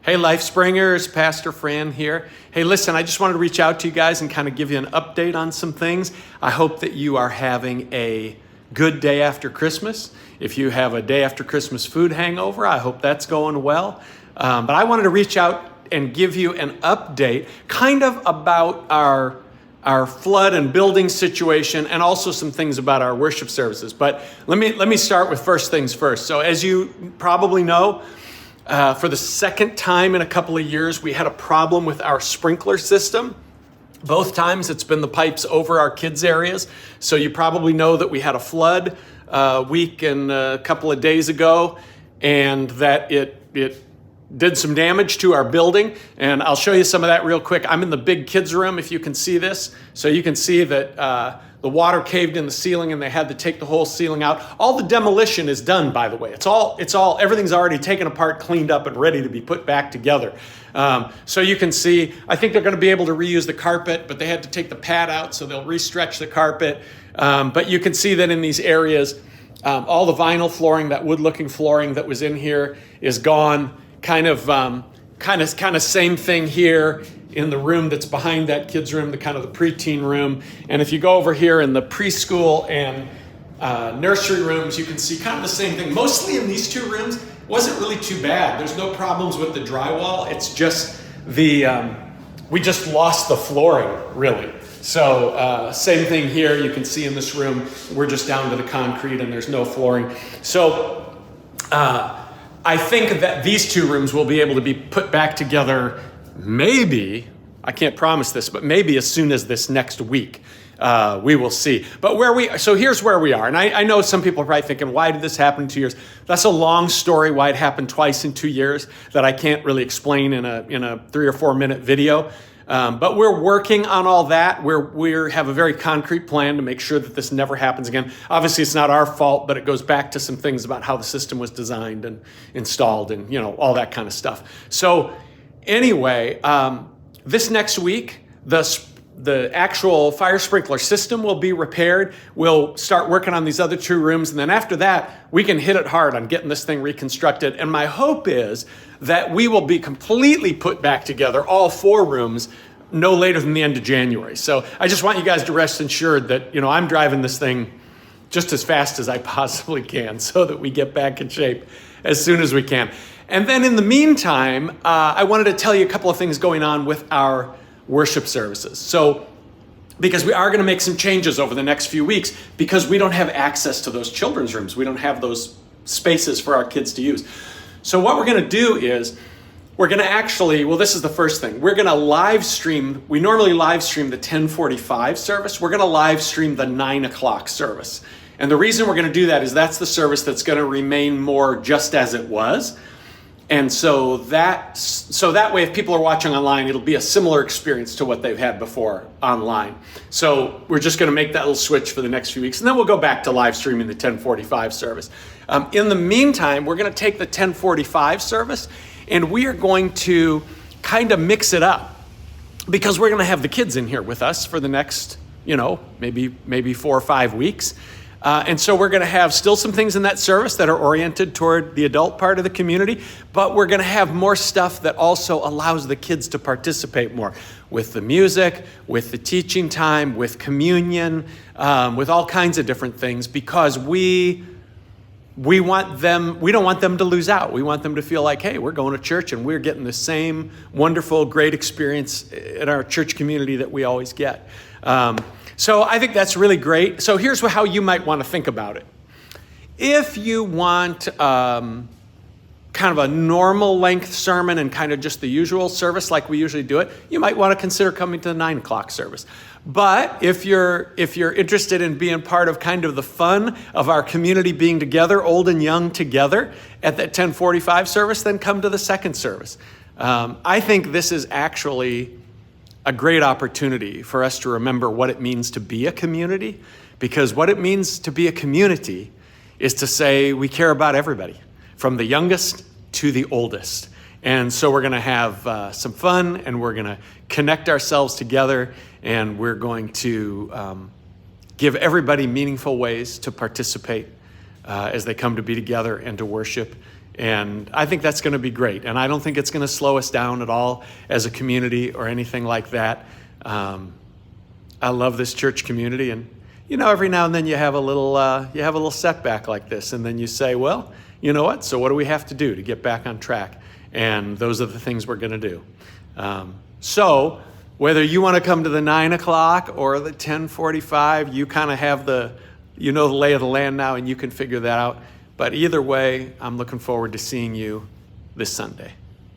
Hey, Life Springers, Pastor Fran here. Hey, listen, I just wanted to reach out to you guys and kind of give you an update on some things. I hope that you are having a good day after Christmas. If you have a day after Christmas food hangover, I hope that's going well. But I wanted to reach out and give you an update kind of about our flood and building situation and also some things about our worship services. But let me start with first things first. So as you probably know, for the second time in a couple of years, we had a problem with our sprinkler system. Both times it's been the pipes over our kids' areas. So you probably know that we had a flood a week and a couple of days ago, and that it did some damage to our building. And I'll show you some of that real quick. I'm in the big kids room, if you can see this. So you can see that the water caved in the ceiling and they had to take the whole ceiling out. All the demolition is done, by the way. Everything's already taken apart, cleaned up, and ready to be put back together. So you can see, I think they're going to be able to reuse the carpet, but they had to take the pad out, so they'll restretch the carpet. But you can see that in these areas, all the vinyl flooring, that wood-looking flooring that was in here is gone. Kind of same thing here in the room that's behind that kids room, the kind of the preteen room. And if you go over here in the preschool and nursery rooms, you can see kind of the same thing. Mostly in these two rooms, wasn't really too bad. There's no problems with the drywall. It's just we just lost the flooring, really. So same thing here. You can see in this room, we're just down to the concrete and there's no flooring. So I think that these two rooms will be able to be put back together maybe, I can't promise this, but maybe as soon as this next week. We will see. But so here's where we are. And I know some people are probably thinking, why did this happen in 2 years? That's a long story why it happened twice in 2 years that I can't really explain in a 3 or 4 minute video. But we're working on all that. We have a very concrete plan to make sure that this never happens again. Obviously, it's not our fault, but it goes back to some things about how the system was designed and installed and, all that kind of stuff. So anyway, this next week, the actual fire sprinkler system will be repaired. We'll start working on these other two rooms. And then after that, we can hit it hard on getting this thing reconstructed. And my hope is that we will be completely put back together, all 4 rooms, no later than the end of January. So I just want you guys to rest assured that, I'm driving this thing just as fast as I possibly can so that we get back in shape as soon as we can. And then in the meantime, I wanted to tell you a couple of things going on with our worship services. So, because we are going to make some changes over the next few weeks because we don't have access to those children's rooms. We don't have those spaces for our kids to use. So what we're going to do is we're going to this is the first thing. We're going to live stream. We normally live stream the 10:45 service. We're going to live stream the 9 o'clock service. And the reason we're going to do that is that's the service that's going to remain more just as it was. And so that way, if people are watching online, it'll be a similar experience to what they've had before online. So we're just going to make that little switch for the next few weeks, and then we'll go back to live streaming the 10:45 service. In the meantime, we're going to take the 10:45 service, and we are going to kind of mix it up because we're going to have the kids in here with us for the next, maybe 4 or 5 weeks. And so we're going to have still some things in that service that are oriented toward the adult part of the community, but we're going to have more stuff that also allows the kids to participate more with the music, with the teaching time, with communion, with all kinds of different things, because we don't want them to lose out. We want them to feel like, hey, we're going to church and we're getting the same wonderful, great experience in our church community that we always get. So I think that's really great. So here's how you might want to think about it. If you want kind of a normal length sermon and kind of just the usual service like we usually do it, you might want to consider coming to the 9 o'clock service. But if you're interested in being part of kind of the fun of our community being together, old and young together at that 10:45 service, then come to the second service. I think this is actually a great opportunity for us to remember what it means to be a community, because what it means to be a community is to say we care about everybody, from the youngest to the oldest. And so we're going to have some fun, and we're going to connect ourselves together, and we're going to give everybody meaningful ways to participate as they come to be together and to worship And I think that's going to be great. And I don't think it's going to slow us down at all as a community or anything like that. I love this church community, and every now and then you have a little setback like this, and then you say, well, you know what? So what do we have to do to get back on track? And those are the things we're going to do. So whether you want to come to the 9 o'clock or the 10:45, you kind of have the lay of the land now, and you can figure that out. But either way, I'm looking forward to seeing you this Sunday.